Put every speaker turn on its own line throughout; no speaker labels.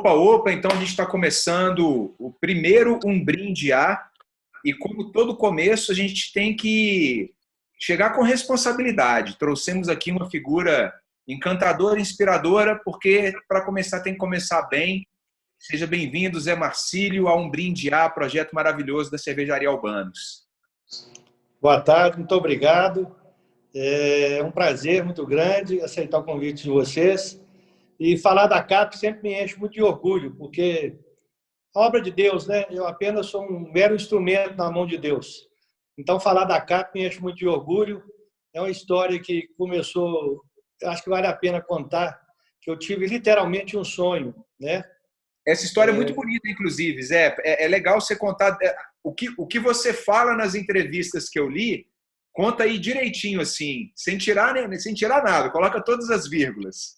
Opa, opa, então a gente está começando o primeiro Um Brinde A, e como todo começo, a gente tem que chegar com responsabilidade. Trouxemos aqui uma figura encantadora, inspiradora, porque para começar tem que começar bem. Seja bem-vindo, Zé Marcílio, a Um Brinde A, projeto maravilhoso da Cervejaria Albanos.
Boa tarde, muito obrigado. É um prazer muito grande aceitar o convite de vocês. E falar da CAP sempre me enche muito de orgulho, porque a obra de Deus, né? Eu apenas sou um mero instrumento na mão de Deus. Então, falar da CAP me enche muito de orgulho. É uma história que começou, acho que vale a pena contar, que eu tive literalmente um sonho, né?
Essa história é muito bonita, inclusive, Zé. É legal você contar o que você fala nas entrevistas que eu li. Conta aí direitinho, assim, sem tirar nada. Coloca todas as vírgulas.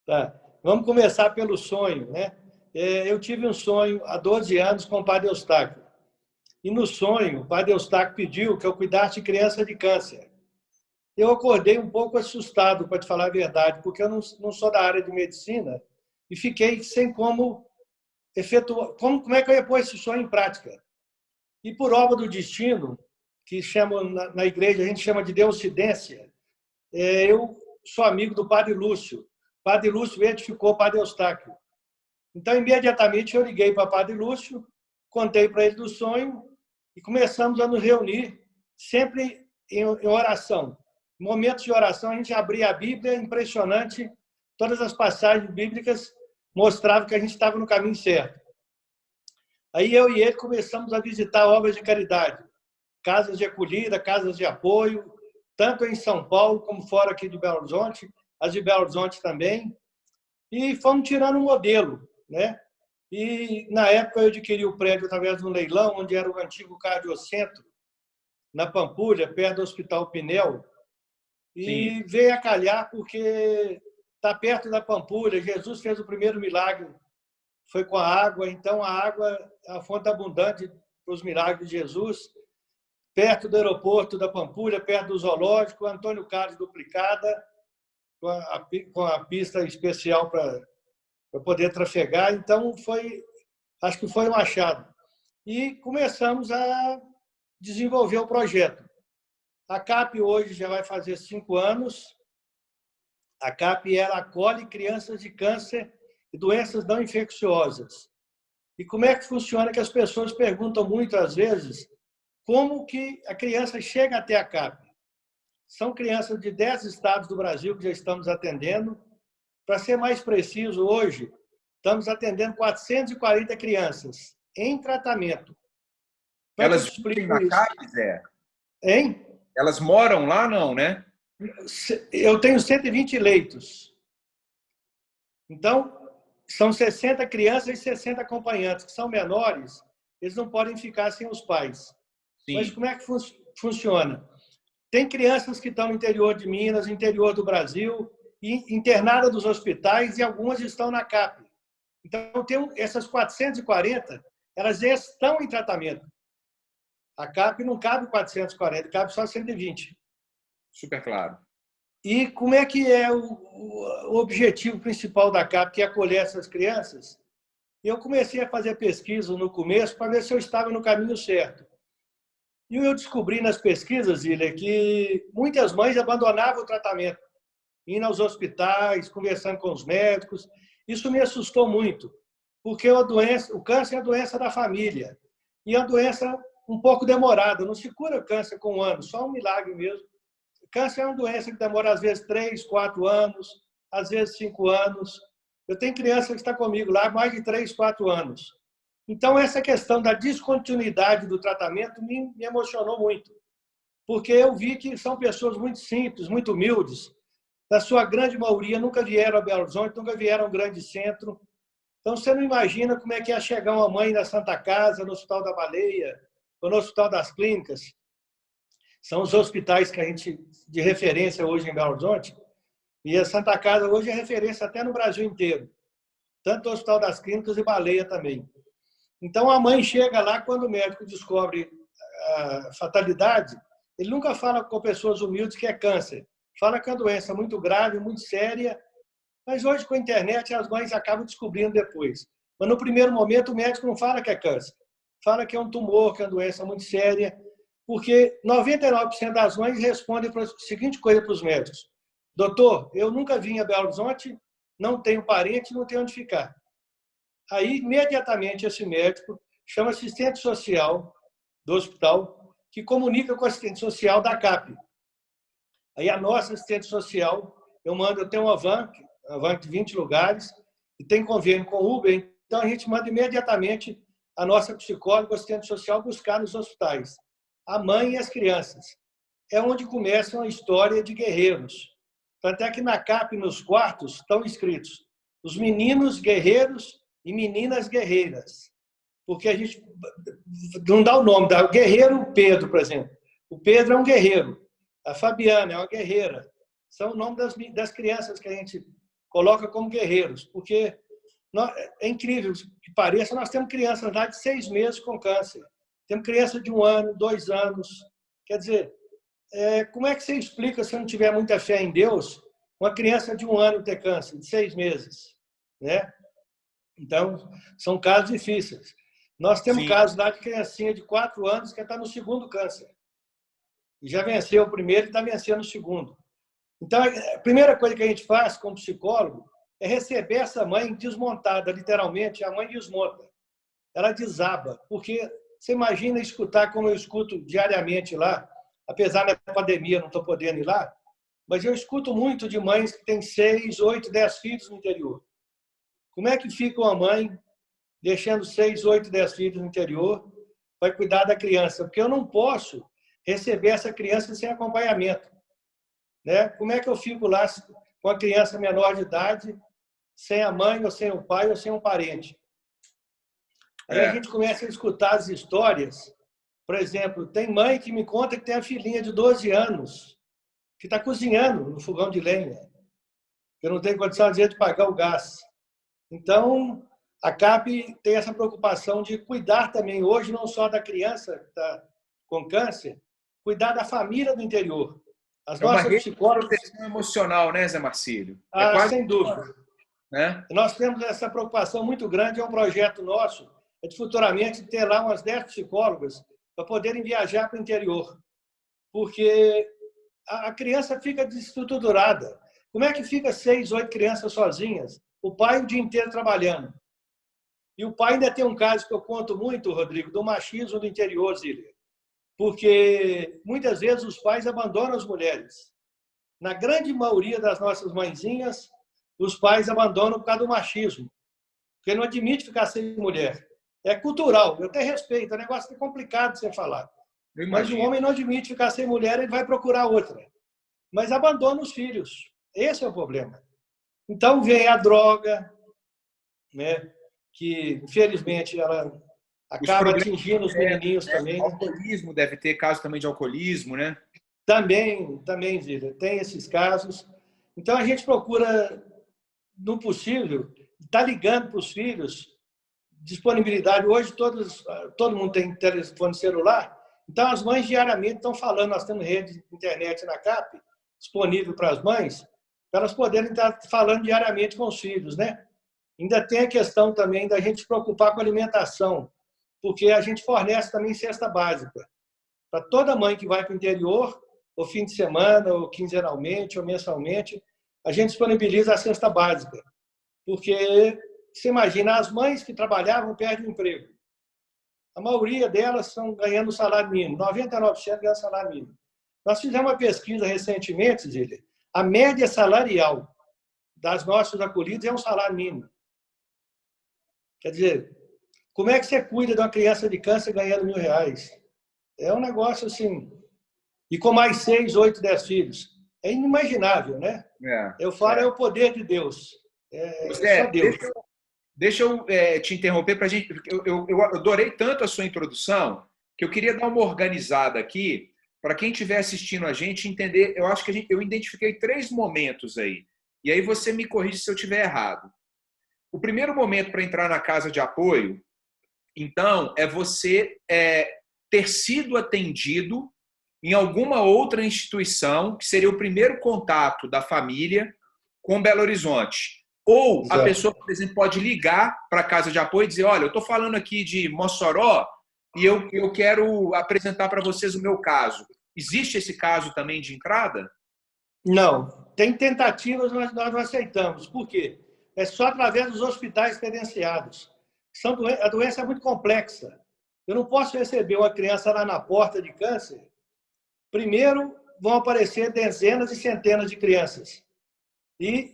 Tá. Vamos começar pelo sonho, né? Eu tive um sonho há 12 anos com o Padre Eustáquio. E no sonho, o Padre Eustáquio pediu que eu cuidasse de criança de câncer. Eu acordei um pouco assustado, para te falar a verdade, porque eu não sou da área de medicina e fiquei sem como efetuar, como é que eu ia pôr esse sonho em prática. E por obra do destino, que chama na igreja, a gente chama de Deuscidência, eu sou amigo do Padre Lúcio. O Padre Lúcio edificou o Padre Eustáquio. Então, imediatamente, eu liguei para o Padre Lúcio, contei para ele do sonho e começamos a nos reunir, sempre em oração. Em momentos de oração, a gente abria a Bíblia, impressionante, todas as passagens bíblicas mostravam que a gente estava no caminho certo. Aí eu e ele começamos a visitar obras de caridade, casas de acolhida, casas de apoio, tanto em São Paulo como fora aqui de Belo Horizonte, as de Belo Horizonte também, e fomos tirando um modelo, né? E, na época, eu adquiri o prédio através de um leilão, onde era o antigo cardiocentro, na Pampulha, perto do Hospital Pinel, e veio a calhar porque está perto da Pampulha. Jesus fez o primeiro milagre, foi com a água, então a água é a fonte abundante para os milagres de Jesus, perto do aeroporto da Pampulha, perto do zoológico, Antônio Carlos duplicada, com a pista especial para poder trafegar. Então, acho que foi um achado. E começamos a desenvolver o projeto. A CAP hoje já vai fazer 5 anos. A CAP ela acolhe crianças de câncer e doenças não infecciosas. E como é que funciona? Que as pessoas perguntam muito, às vezes, como que a criança chega até a CAP. São crianças de 10 estados do Brasil que já estamos atendendo. Para ser mais preciso, hoje, estamos atendendo 440 crianças em tratamento. Como
Elas
é que eu
vivem
explico
na
isso?
CAP, Zé?
Hein?
Elas moram lá, não, né?
Eu tenho 120 leitos. Então, são 60 crianças e 60 acompanhantes, que são menores, eles não podem ficar sem os pais.
Sim.
Mas como é que funciona? Tem crianças que estão no interior de Minas, no interior do Brasil, internadas nos hospitais, e algumas estão na CAP. Então, essas 440, elas já estão em tratamento. A CAP não cabe 440, cabe só 120.
Super claro.
E como é que é o objetivo principal da CAP, que é acolher essas crianças? Eu comecei a fazer pesquisa no começo para ver se eu estava no caminho certo. E eu descobri nas pesquisas, Ilha, que muitas mães abandonavam o tratamento, indo aos hospitais, conversando com os médicos. Isso me assustou muito, porque o câncer é a doença da família. E é uma doença um pouco demorada. Não se cura câncer com 1 ano, só um milagre mesmo. Câncer é uma doença que demora, às vezes, 3, 4 anos, às vezes 5 anos. Eu tenho criança que está comigo lá há mais de 3, 4 anos. Então, essa questão da descontinuidade do tratamento me emocionou muito, porque eu vi que são pessoas muito simples, muito humildes. Na sua grande maioria, nunca vieram a Belo Horizonte, nunca vieram a um grande centro. Então, você não imagina como é que é chegar uma mãe na Santa Casa, no Hospital da Baleia, ou no Hospital das Clínicas. São os hospitais que a gente de referência hoje em Belo Horizonte. E a Santa Casa hoje é referência até no Brasil inteiro. Tanto o Hospital das Clínicas e Baleia também. Então, a mãe chega lá, quando o médico descobre a fatalidade, ele nunca fala com pessoas humildes que é câncer. Fala que é uma doença muito grave, muito séria, mas hoje, com a internet, as mães acabam descobrindo depois. Mas no primeiro momento o médico não fala que é câncer. Fala que é um tumor, que é uma doença muito séria, porque 99% das mães respondem a seguinte coisa para os médicos: doutor, eu nunca vim a Belo Horizonte, não tenho parente, não tenho onde ficar. Aí, imediatamente, esse médico chama assistente social do hospital, que comunica com o assistente social da CAP. Aí a nossa assistente social, eu tenho uma van de 20 lugares, e tem convênio com o Uber, então a gente manda imediatamente a nossa psicóloga, assistente social, buscar nos hospitais a mãe e as crianças. É onde começa uma história de guerreiros. Tanto é que na CAP, nos quartos, estão escritos os meninos guerreiros e meninas guerreiras. Porque a gente não dá o nome, dá o guerreiro Pedro, por exemplo. O Pedro é um guerreiro. A Fabiana é uma guerreira. São o nome das crianças que a gente coloca como guerreiros. Porque é incrível que pareça, nós temos crianças lá de 6 meses com câncer. Temos criança de 1 ano, 2 anos. Quer dizer, como é que você explica, se não tiver muita fé em Deus, uma criança de 1 ano ter câncer, de 6 meses? Né? Então, são casos difíceis. Nós temos casos lá de criancinha de 4 anos que está no 2º câncer. E já venceu o primeiro e está vencendo o 2º. Então, a primeira coisa que a gente faz como psicólogo é receber essa mãe desmontada, literalmente, a mãe desmonta. Ela desaba, porque você imagina escutar como eu escuto diariamente lá, apesar da pandemia, não estou podendo ir lá, mas eu escuto muito de mães que têm 6, 8, 10 filhos no interior. Como é que fica uma mãe deixando 6, 8, 10 filhos no interior para cuidar da criança? Porque eu não posso receber essa criança sem acompanhamento. Né? Como é que eu fico lá com a criança menor de idade, sem a mãe, ou sem o pai, ou sem um parente? Aí a gente começa a escutar as histórias. Por exemplo, tem mãe que me conta que tem a filhinha de 12 anos que está cozinhando no fogão de lenha, que não tem condição de pagar o gás. Então, a CAP tem essa preocupação de cuidar também, hoje, não só da criança que está com câncer, cuidar da família do interior. As nossas psicólogas...
proteção emocional, né, Zé Marcílio?
Sem dúvida.
Né?
Nós temos essa preocupação muito grande, é um projeto nosso, é de futuramente ter lá umas 10 psicólogas para poderem viajar para o interior. Porque a criança fica desestruturada. Como é que fica 6, 8 crianças sozinhas? O pai o dia inteiro trabalhando. E o pai ainda tem um caso que eu conto muito, Rodrigo, do machismo do interior, Zília. Porque muitas vezes os pais abandonam as mulheres. Na grande maioria das nossas mãezinhas, os pais abandonam por causa do machismo. Porque não admite ficar sem mulher. É cultural, eu até respeito, é um negócio complicado de você falar. Mas o homem não admite ficar sem mulher, ele vai procurar outra. Mas abandona os filhos. Esse é o problema. Então vem a droga, né, que, infelizmente, ela acaba atingindo os menininhos também.
O alcoolismo, deve ter caso também de alcoolismo, né?
Também, Zília, tem esses casos. Então, a gente procura, no possível, estar ligando para os filhos, disponibilidade. Hoje, todo mundo tem telefone celular, então as mães diariamente estão falando, nós temos rede de internet na CAP, disponível para as mães, para elas poderem estar falando diariamente com os filhos, né? Ainda tem a questão também da gente se preocupar com a alimentação, porque a gente fornece também cesta básica. Para toda mãe que vai para o interior, ou fim de semana, ou quinzenalmente, ou mensalmente, a gente disponibiliza a cesta básica. Porque, você imagina, as mães que trabalhavam perdem o emprego. A maioria delas estão ganhando salário mínimo, 99% ganham salário mínimo. Nós fizemos uma pesquisa recentemente, Zília, a média salarial das nossas acolhidas é um salário mínimo. Quer dizer, como é que você cuida de uma criança de câncer ganhando R$1.000? É um negócio assim. E com mais 6, 8, 10 filhos. É inimaginável, né? Eu falo, é o poder de Deus. Só Deus.
Deixa eu te interromper para a gente. Eu adorei tanto a sua introdução que eu queria dar uma organizada aqui para quem estiver assistindo a gente entender. Eu acho que eu identifiquei 3 momentos aí. E aí você me corrige se eu estiver errado. O primeiro momento para entrar na casa de apoio, então, é você ter sido atendido em alguma outra instituição, que seria o primeiro contato da família com Belo Horizonte. Ou a
Exato.
pessoa, por exemplo, pode ligar para a casa de apoio e dizer, olha, eu estou falando aqui de Mossoró e eu quero apresentar para vocês o meu caso. Existe esse caso também de entrada?
Não, tem tentativas, mas nós não aceitamos. Por quê? É só através dos hospitais credenciados. A doença é muito complexa. Eu não posso receber uma criança lá na porta de câncer. Primeiro, vão aparecer dezenas e centenas de crianças. E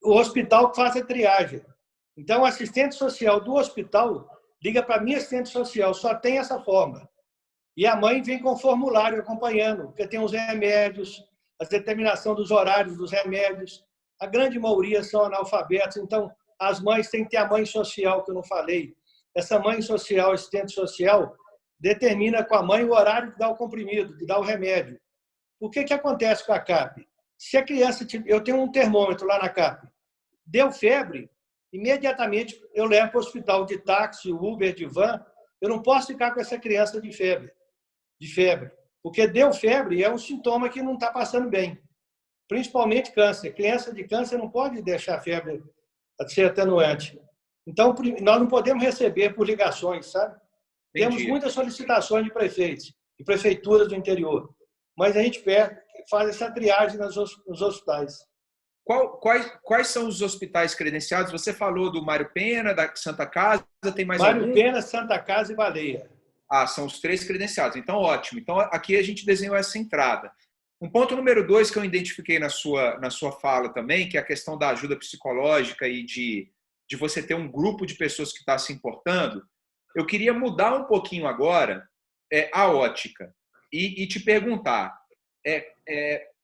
o hospital faz a triagem. Então, o assistente social do hospital liga para a minha assistente social, só tem essa forma. E a mãe vem com formulário acompanhando, porque tem os remédios, a determinação dos horários dos remédios. A grande maioria são analfabetos, então as mães têm que ter a mãe social, que eu não falei. Essa mãe social, assistente social, determina com a mãe o horário que dá o comprimido, que dá o remédio. O que acontece com a CAP? Se a criança... Eu tenho um termômetro lá na CAP. Deu febre, imediatamente eu levo para o hospital de táxi, Uber, de van. Eu não posso ficar com essa criança de febre. Porque deu febre é um sintoma que não está passando bem. Principalmente câncer. Criança de câncer não pode deixar a febre ser atenuante. Então, nós não podemos receber por ligações, sabe?
Entendi.
Temos muitas solicitações de prefeitos e prefeituras do interior, mas a gente faz essa triagem nos hospitais.
Quais são os hospitais credenciados? Você falou do Mário Pena, da Santa Casa, tem mais
Mário
algum?
Pena, Santa Casa e Baleia.
Ah, são os 3 credenciados. Então, ótimo. Então, aqui a gente desenhou essa entrada. Um ponto número 2 que eu identifiquei na sua fala também, que é a questão da ajuda psicológica e de você ter um grupo de pessoas que está se importando. Eu queria mudar um pouquinho agora a ótica e te perguntar.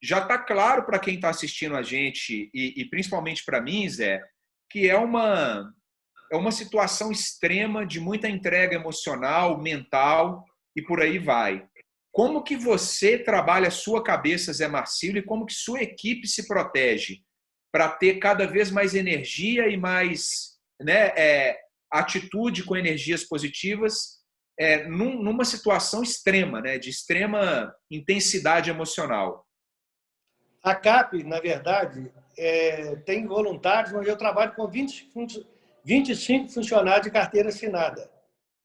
Já está claro para quem está assistindo a gente, e principalmente para mim, Zé, que é uma situação extrema de muita entrega emocional, mental e por aí vai. Como que você trabalha a sua cabeça, Zé Marcílio, e como que sua equipe se protege para ter cada vez mais energia e mais atitude com energias positivas numa situação extrema, de extrema intensidade emocional?
A CAP, na verdade, tem voluntários, mas eu trabalho com 25 funcionários de carteira assinada.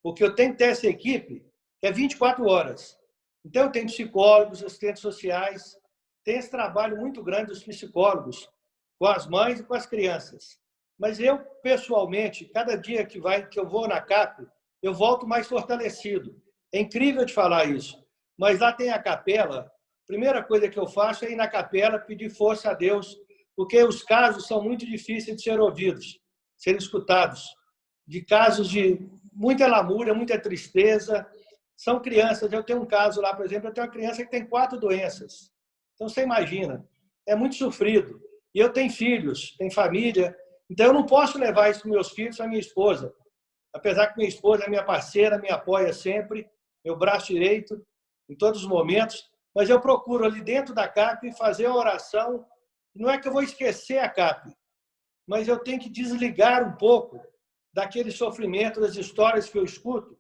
Porque eu tenho que ter essa equipe que é 24 horas. Então, eu tenho psicólogos, assistentes sociais, tem esse trabalho muito grande dos psicólogos com as mães e com as crianças. Mas eu, pessoalmente, cada dia que eu vou na CAP, eu volto mais fortalecido. É incrível de falar isso. Mas lá tem a capela. A primeira coisa que eu faço é ir na capela pedir força a Deus, porque os casos são muito difíceis de ser ouvidos, ser escutados. De casos de muita lamúria, muita tristeza. São crianças. Eu tenho um caso lá, por exemplo, eu tenho uma criança que tem 4 doenças. Então, você imagina, é muito sofrido. E eu tenho filhos, tenho família, então eu não posso levar isso para meus filhos, para minha esposa. Apesar que minha esposa é minha parceira, me apoia sempre, meu braço direito, em todos os momentos, mas eu procuro ali dentro da CAP fazer uma oração. Não é que eu vou esquecer a CAP, mas eu tenho que desligar um pouco daquele sofrimento, das histórias que eu escuto.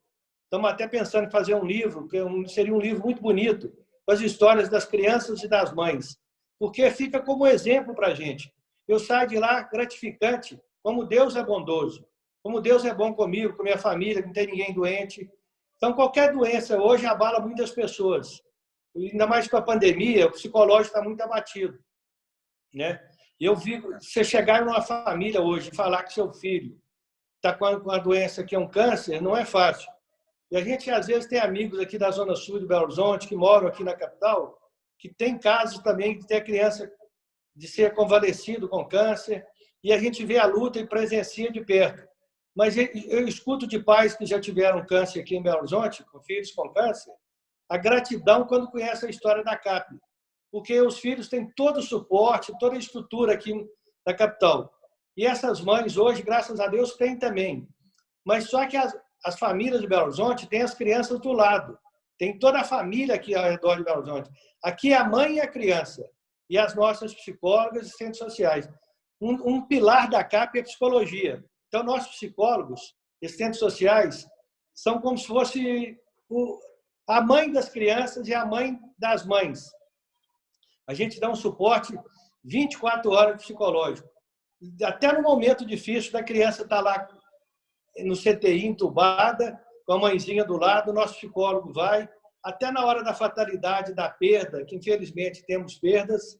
Estamos até pensando em fazer um livro, que seria um livro muito bonito, com as histórias das crianças e das mães, porque fica como exemplo para a gente. Eu saio de lá gratificante, como Deus é bondoso, como Deus é bom comigo, com minha família, que não tem ninguém doente. Então, qualquer doença hoje abala muitas pessoas. Ainda mais com a pandemia, o psicológico está muito abatido. Eu vi, você chegar numa família hoje e falar que seu filho está com uma doença que é um câncer, não é fácil. E a gente, às vezes, tem amigos aqui da Zona Sul de Belo Horizonte, que moram aqui na capital, que tem casos também de ter a criança de ser convalescido com câncer, e a gente vê a luta e presencia de perto. Mas eu escuto de pais que já tiveram câncer aqui em Belo Horizonte, com filhos com câncer, a gratidão quando conhece a história da CAP, porque os filhos têm todo o suporte, toda a estrutura aqui na capital. E essas mães hoje, graças a Deus, têm também. Mas só que as famílias de Belo Horizonte têm as crianças do lado. Tem toda a família aqui ao redor de Belo Horizonte. Aqui é a mãe e a criança. E as nossas psicólogas e assistentes sociais. Um pilar da CAP é a psicologia. Então, nossos psicólogos, assistentes sociais, são como se fosse a mãe das crianças e a mãe das mães. A gente dá um suporte 24 horas psicológico. Até no momento difícil da criança estar lá no CTI entubada, com a mãezinha do lado, o nosso psicólogo vai, até na hora da fatalidade, da perda, que infelizmente temos perdas,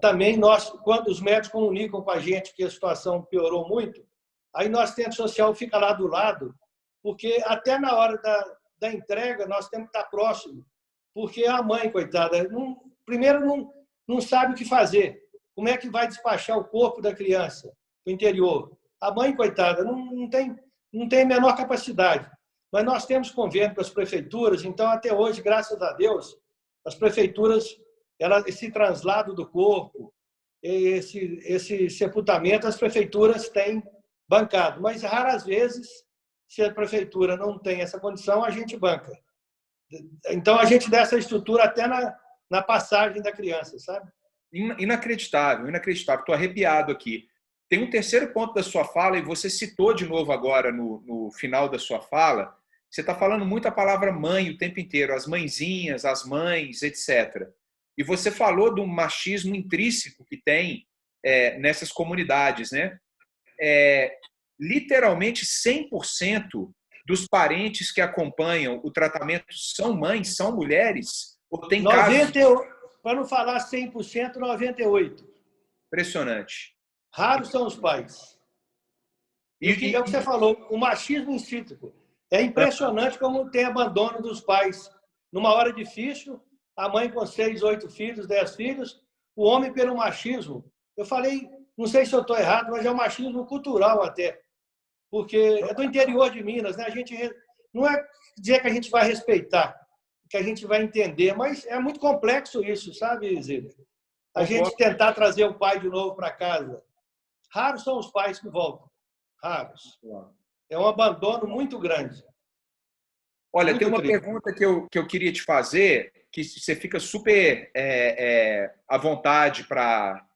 também nós, quando os médicos comunicam com a gente que a situação piorou muito, aí nosso assistente social fica lá do lado, porque até na hora da entrega nós temos que estar próximo, porque a mãe, coitada, primeiro não sabe o que fazer, como é que vai despachar o corpo da criança para o interior. A mãe, coitada, não tem a menor capacidade. Mas nós temos convênio com as prefeituras, então, até hoje, graças a Deus, as prefeituras, esse translado do corpo, esse sepultamento, as prefeituras têm bancado. Mas, raras vezes, se a prefeitura não tem essa condição, a gente banca. Então, a gente dá essa estrutura até na passagem da criança, sabe?
Inacreditável, inacreditável. Estou arrepiado aqui. Tem um terceiro ponto da sua fala, e você citou de novo agora no final da sua fala. Você está falando muito a palavra mãe o tempo inteiro, as mãezinhas, as mães, etc. E você falou do machismo intrínseco que tem nessas comunidades, né? Literalmente 100% dos parentes que acompanham o tratamento são mães, são mulheres? Ou tem casos...
Para não falar 100%, 98%.
Impressionante.
Raros são os pais. E é o que você falou, o machismo intrínseco. É impressionante como tem abandono dos pais. Numa hora difícil, a mãe com 6, 8 filhos, 10 filhos, o homem pelo machismo. Eu falei, não sei se eu estou errado, mas é um machismo cultural até. Porque é do interior de Minas, né? A gente não é dizer que a gente vai respeitar, que a gente vai entender, mas é muito complexo isso, sabe, Zília? A gente tentar trazer o pai de novo para casa. Raros são os pais que voltam. Raros. É um abandono muito grande.
Olha, muito tem uma triste. Pergunta que eu queria te fazer, que você fica super à vontade para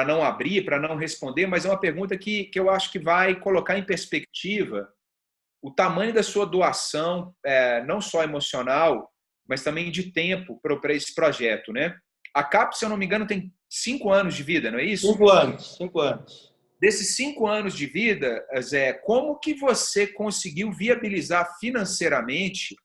não abrir, para não responder, mas é uma pergunta que eu acho que vai colocar em perspectiva o tamanho da sua doação, não só emocional, mas também de tempo para esse projeto, né? A CAP, se eu não me engano, tem 5 anos de vida, não é isso?
5 anos, 5 anos.
Desses 5 anos de vida, Zé, como que você conseguiu viabilizar financeiramente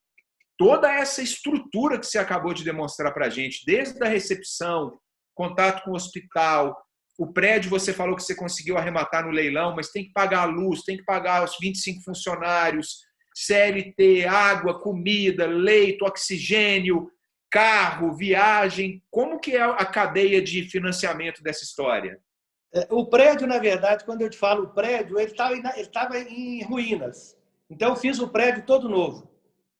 toda essa estrutura que você acabou de demonstrar para a gente, desde a recepção, contato com o hospital, o prédio você falou que você conseguiu arrematar no leilão, mas tem que pagar a luz, tem que pagar os 25 funcionários, CLT, água, comida, leito, oxigênio, carro, viagem. Como que é a cadeia de financiamento dessa história?
O prédio, na verdade, quando eu te falo prédio, ele estava em ruínas. Então, eu fiz o prédio todo novo.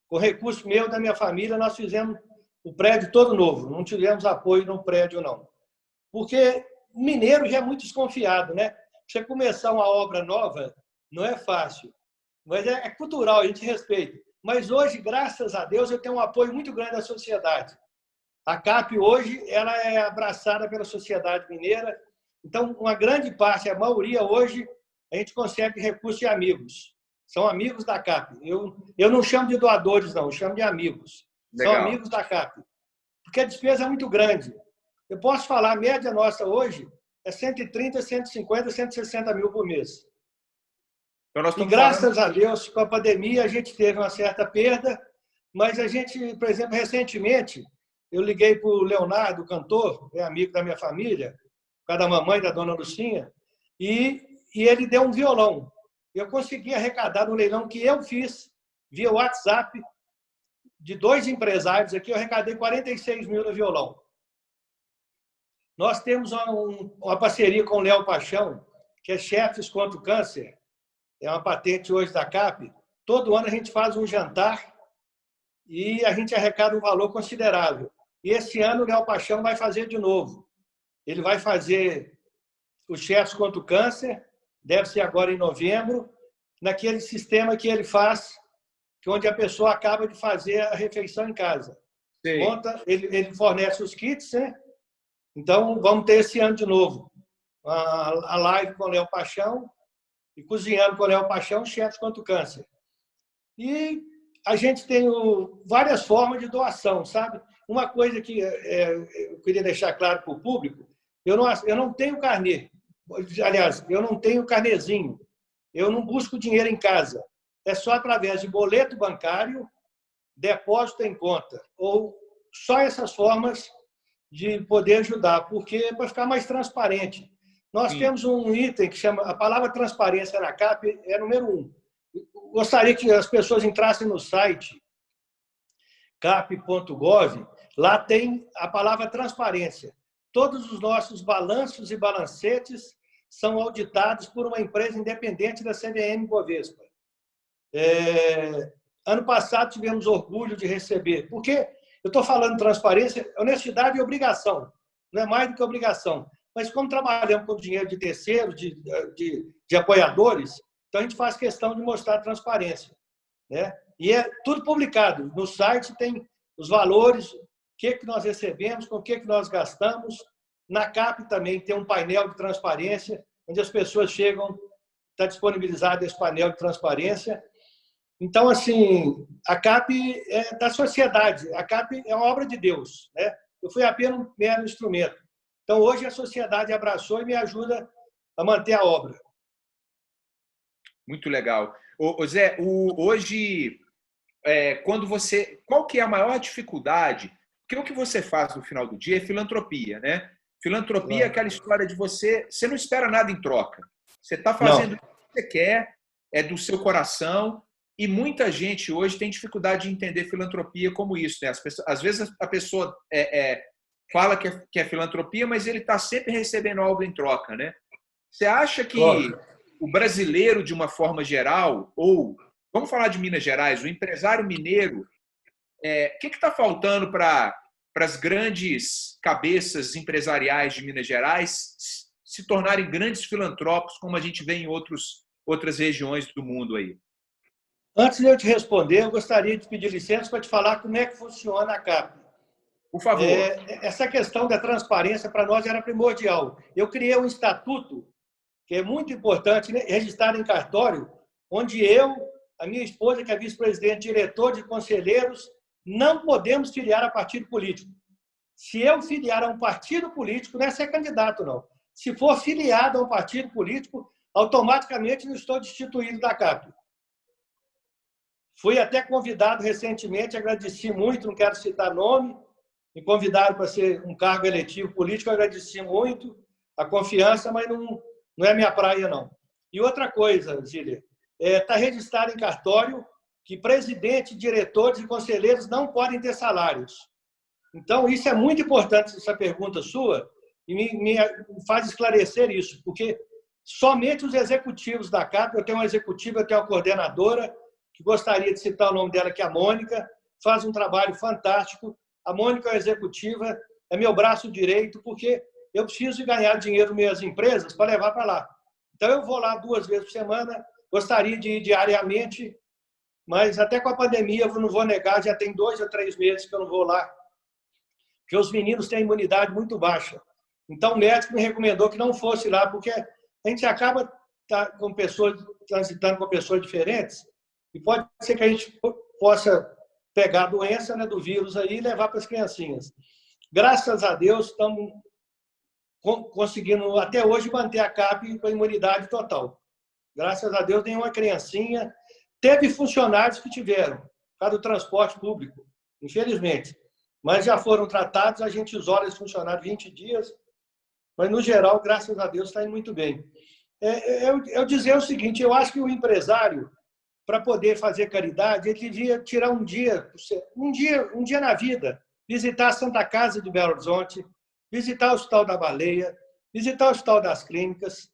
Com recurso meu, da minha família, nós fizemos o prédio todo novo. Não tivemos apoio no prédio, não. Porque mineiro já é muito desconfiado, né? Você começar uma obra nova não é fácil. Mas é cultural, a gente respeita. Mas hoje, graças a Deus, eu tenho um apoio muito grande da sociedade. A CAP, hoje, ela é abraçada pela sociedade mineira. Então, uma grande parte, a maioria hoje, a gente consegue recursos de amigos. São amigos da CAP. Eu não chamo de doadores, não, eu chamo de amigos. Legal. São amigos da CAP. Porque a despesa é muito grande. Eu posso falar, a média nossa hoje é 130, 150, 160 mil por mês. Então, e graças a Deus, com a pandemia, a gente teve uma certa perda, mas a gente, por exemplo, recentemente, eu liguei para o Leonardo, o cantor, é amigo da minha família, por causa da mamãe da dona Lucinha, e ele deu um violão. Eu consegui arrecadar no leilão que eu fiz, via WhatsApp, de 2 empresários aqui, eu arrecadei 46 mil no violão. Nós temos uma parceria com o Léo Paixão, que é Chefes contra o Câncer, é uma patente hoje da CAP. Todo ano a gente faz um jantar e a gente arrecada um valor considerável. E esse ano o Léo Paixão vai fazer de novo. Ele vai fazer o Chefes contra o Câncer, deve ser agora em novembro, naquele sistema que ele faz, onde a pessoa acaba de fazer a refeição em casa. Monta, ele fornece os kits, né? Então, vamos ter esse ano de novo a live com o Léo Paixão e cozinhando com o Léo Paixão, Chefes contra o Câncer. E a gente tem várias formas de doação, sabe? Uma coisa que eu queria deixar claro para o público, eu não tenho carnê. aliás, eu não tenho carnezinho, eu não busco dinheiro em casa. É só através de boleto bancário, depósito em conta, ou só essas formas de poder ajudar, porque para ficar mais transparente. Nós temos um item que chama, a palavra transparência na CAP é número 1. Gostaria que as pessoas entrassem no site cap.gov, lá tem a palavra transparência. Todos os nossos balanços e balancetes são auditados por uma empresa independente da CVM Bovespa. Ano passado tivemos orgulho de receber, porque eu estou falando transparência, honestidade e obrigação, não é mais do que obrigação. Mas como trabalhamos com dinheiro de terceiros, de apoiadores, então a gente faz questão de mostrar transparência, né? E é tudo publicado. No site tem os valores, o que nós recebemos, com o que nós gastamos. Na CAP também tem um painel de transparência, onde as pessoas chegam, está disponibilizado esse painel de transparência. Então, assim, a CAP é da sociedade, a CAP é uma obra de Deus, né? Eu fui apenas um mero instrumento. Então, hoje a sociedade abraçou e me ajuda a manter a obra.
Muito legal. Ô Zé, hoje, quando você... Qual que é a maior dificuldade? Porque o que você faz no final do dia é filantropia, né? Filantropia é aquela história de você não espera nada em troca. Você está fazendo o que você quer, é do seu coração, e muita gente hoje tem dificuldade de entender filantropia como isso, né? Às vezes a pessoa fala que é filantropia, mas ele está sempre recebendo algo em troca, né? Você acha que o brasileiro, de uma forma geral, ou, vamos falar de Minas Gerais, o empresário mineiro, o que está faltando para as grandes cabeças empresariais de Minas Gerais se tornarem grandes filantrópicos, como a gente vê em outras regiões do mundo aí?
Antes de eu te responder, eu gostaria de pedir licença para te falar como é que funciona a CAP.
Por favor.
Essa questão da transparência para nós era primordial. Eu criei um estatuto, que é muito importante, né, registrado em cartório, onde eu, a minha esposa, que é vice-presidente, diretor de conselheiros, não podemos filiar a partido político. Se eu filiar a um partido político, não é ser candidato, não. Se for filiado a um partido político, automaticamente eu estou destituído da CAP. Fui até convidado recentemente, agradeci muito, não quero citar nome, me convidaram para ser um cargo eletivo político, agradeci muito a confiança, mas não é minha praia, não. E outra coisa, Zília, está registrado em cartório que presidente, diretores e conselheiros não podem ter salários. Então, isso é muito importante, essa pergunta sua, e me faz esclarecer isso, porque somente os executivos da CAP, eu tenho uma executiva, eu tenho uma coordenadora, que gostaria de citar o nome dela, que é a Mônica, faz um trabalho fantástico. A Mônica é executiva, é meu braço direito, porque eu preciso ganhar dinheiro nas minhas empresas para levar para lá. Então, eu vou lá 2 vezes por semana, gostaria de ir diariamente, mas até com a pandemia, eu não vou negar, já tem 2 ou 3 meses que eu não vou lá, porque os meninos têm imunidade muito baixa. Então, o médico me recomendou que não fosse lá, porque a gente acaba transitando com pessoas diferentes, e pode ser que a gente possa pegar a doença, né, do vírus aí e levar para as criancinhas. Graças a Deus, estamos conseguindo, até hoje, manter a CAP com a imunidade total. Graças a Deus, nenhuma criancinha. Teve funcionários que tiveram, por causa do transporte público, infelizmente. Mas já foram tratados, a gente isola esse funcionário 20 dias, mas, no geral, graças a Deus, está indo muito bem. Eu dizer o seguinte, eu acho que o empresário, para poder fazer caridade, ele devia tirar um dia na vida, visitar a Santa Casa de Belo Horizonte, visitar o Hospital da Baleia, visitar o Hospital das Clínicas,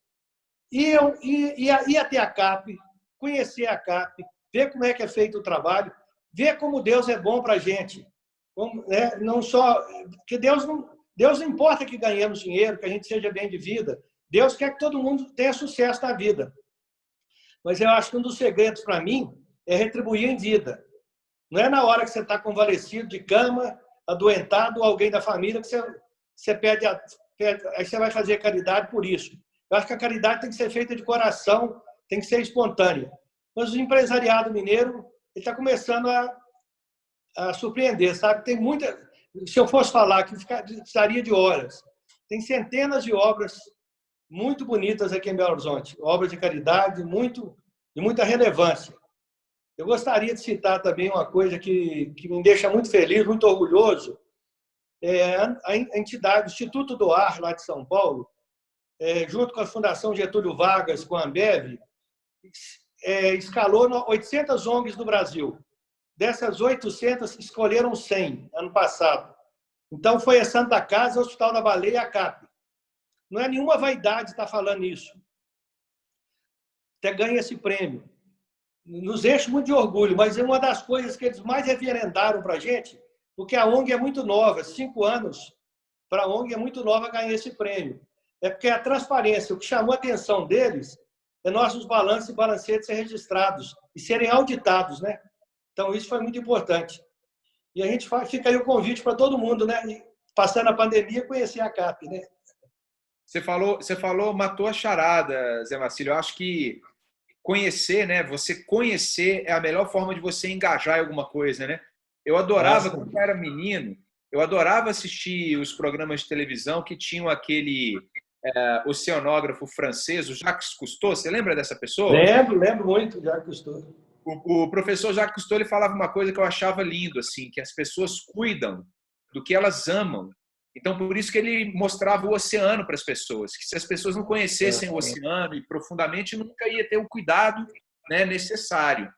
ir até a CAP, conhecer a CAP, ver como é que é feito o trabalho, ver como Deus é bom para a gente. Não só que Deus não importa que ganhemos dinheiro, que a gente seja bem de vida. Deus quer que todo mundo tenha sucesso na vida. Mas eu acho que um dos segredos para mim é retribuir em vida. Não é na hora que você está convalescido de cama, adoentado, ou alguém da família, que você pede, aí você vai fazer caridade por isso. Eu acho que a caridade tem que ser feita de coração, tem que ser espontânea. Mas o empresariado mineiro está começando a surpreender, sabe? Tem muita... Se eu fosse falar, que precisaria de horas. Tem centenas de obras muito bonitas aqui em Belo Horizonte, obras de caridade de muita relevância. Eu gostaria de citar também uma coisa que me deixa muito feliz, muito orgulhoso, a entidade, o Instituto do Ar, lá de São Paulo, junto com a Fundação Getúlio Vargas, com a Ambev, escalou 800 ONGs no Brasil. Dessas 800, escolheram 100 ano passado. Então, foi a Santa Casa, o Hospital da Baleia e a CAP. Não é nenhuma vaidade estar falando isso. Até ganha esse prêmio. Nos enche muito de orgulho, mas é uma das coisas que eles mais reverendaram para a gente, porque a ONG é muito nova, 5 anos para a ONG é muito nova ganhar esse prêmio. É porque a transparência, o que chamou a atenção deles é nossos balanços e balancetes serem registrados e serem auditados, né? Então, isso foi muito importante. E a gente fica aí o convite para todo mundo, né? Passando a pandemia, conhecer a CAP, né?
Você falou, matou a charada, Zé Marcílio. Eu acho que conhecer, né? Você conhecer é a melhor forma de você engajar em alguma coisa, né? Eu adorava, quando eu era menino, eu adorava assistir os programas de televisão que tinham aquele oceanógrafo francês, o Jacques Cousteau. Você lembra dessa pessoa?
Lembro muito, Jacques Cousteau.
O professor Jacques Cousteau, ele falava uma coisa que eu achava lindo, assim, que as pessoas cuidam do que elas amam. Então, por isso que ele mostrava o oceano para as pessoas, que se as pessoas não conhecessem o oceano e profundamente, nunca ia ter o cuidado, né, necessário.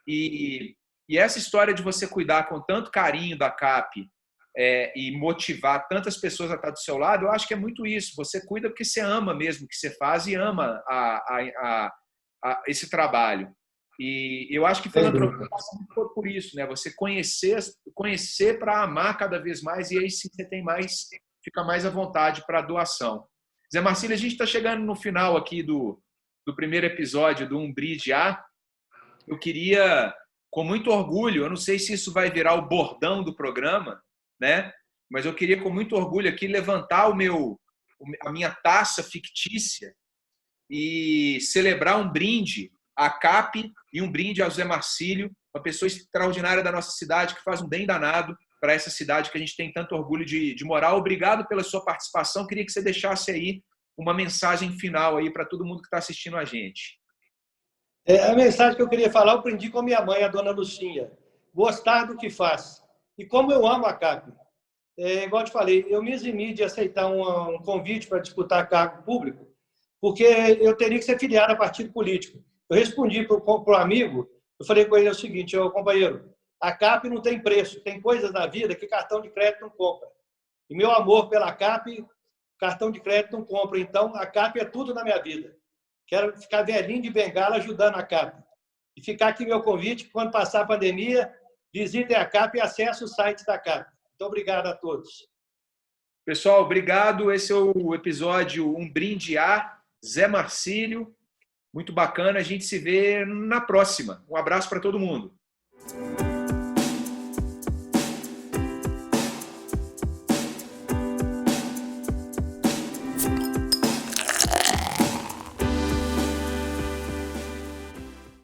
E essa história de você cuidar com tanto carinho da CAP e motivar tantas pessoas a estar do seu lado, eu acho que é muito isso. Você cuida porque você ama mesmo o que você faz e ama esse trabalho. E eu acho que filantropia passa muito por isso, né? Você conhecer para amar cada vez mais, e aí sim você fica mais à vontade para a doação. Zé Marcílio, a gente está chegando no final aqui do primeiro episódio do Um Brinde A. Eu queria, com muito orgulho, eu não sei se isso vai virar o bordão do programa, né? Mas eu queria, com muito orgulho aqui, levantar a minha taça fictícia e celebrar um brinde à CAP e um brinde ao Zé Marcílio, uma pessoa extraordinária da nossa cidade, que faz um bem danado para essa cidade que a gente tem tanto orgulho de morar. Obrigado pela sua participação. Queria que você deixasse aí uma mensagem final aí para todo mundo que está assistindo a gente.
A mensagem que eu queria falar, eu aprendi com a minha mãe, a dona Lucinha. Gostar do que faz. E como eu amo a CAP. Igual eu te falei, eu me eximi de aceitar um convite para disputar cargo público, porque eu teria que ser filiado a partido político. Eu respondi para o amigo, eu falei com ele o seguinte: companheiro, a CAP não tem preço, tem coisas na vida que cartão de crédito não compra. E meu amor pela CAP, cartão de crédito não compra. Então, a CAP é tudo na minha vida. Quero ficar velhinho de bengala ajudando a CAP. E ficar aqui meu convite, quando passar a pandemia, visitem a CAP e acessem o site da CAP. Muito obrigado a todos.
Pessoal, obrigado. Esse é o episódio Um Brinde a Zé Marcílio. Muito bacana. A gente se vê na próxima. Um abraço para todo mundo.